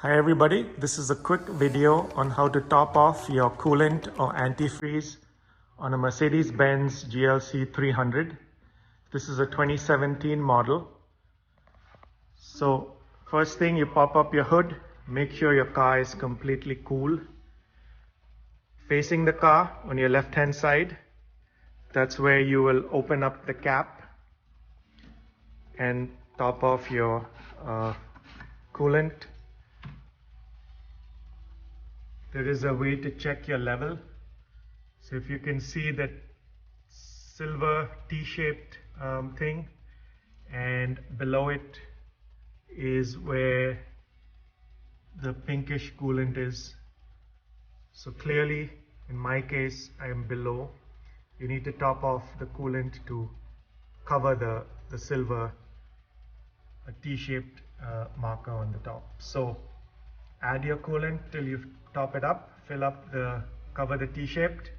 Hi everybody, this is a quick video on how to top off your coolant or antifreeze on a Mercedes Benz GLC 300. This is a 2017 model. So first thing, you pop up your hood, make sure your car is completely cool. Facing the car on your left hand side, that's where you will open up the cap and top off your coolant. There is a way to check your level. So if you can see that silver T-shaped thing, and below it is where the pinkish coolant is. So clearly, in my case, I am below. You need to top off the coolant to cover the silver T-shaped marker on the top. So add your coolant till you top it up, cover the T-shaped,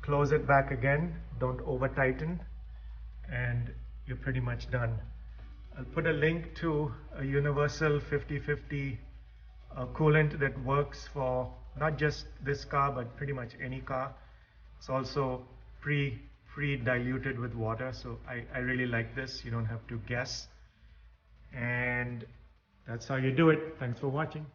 close it back again, don't over tighten, and you're pretty much done. I'll put a link to a universal 50/50 coolant that works for not just this car but pretty much any car. It's also pre-diluted with water, so I really like this. You don't have to guess, and that's how you do it. Thanks for watching.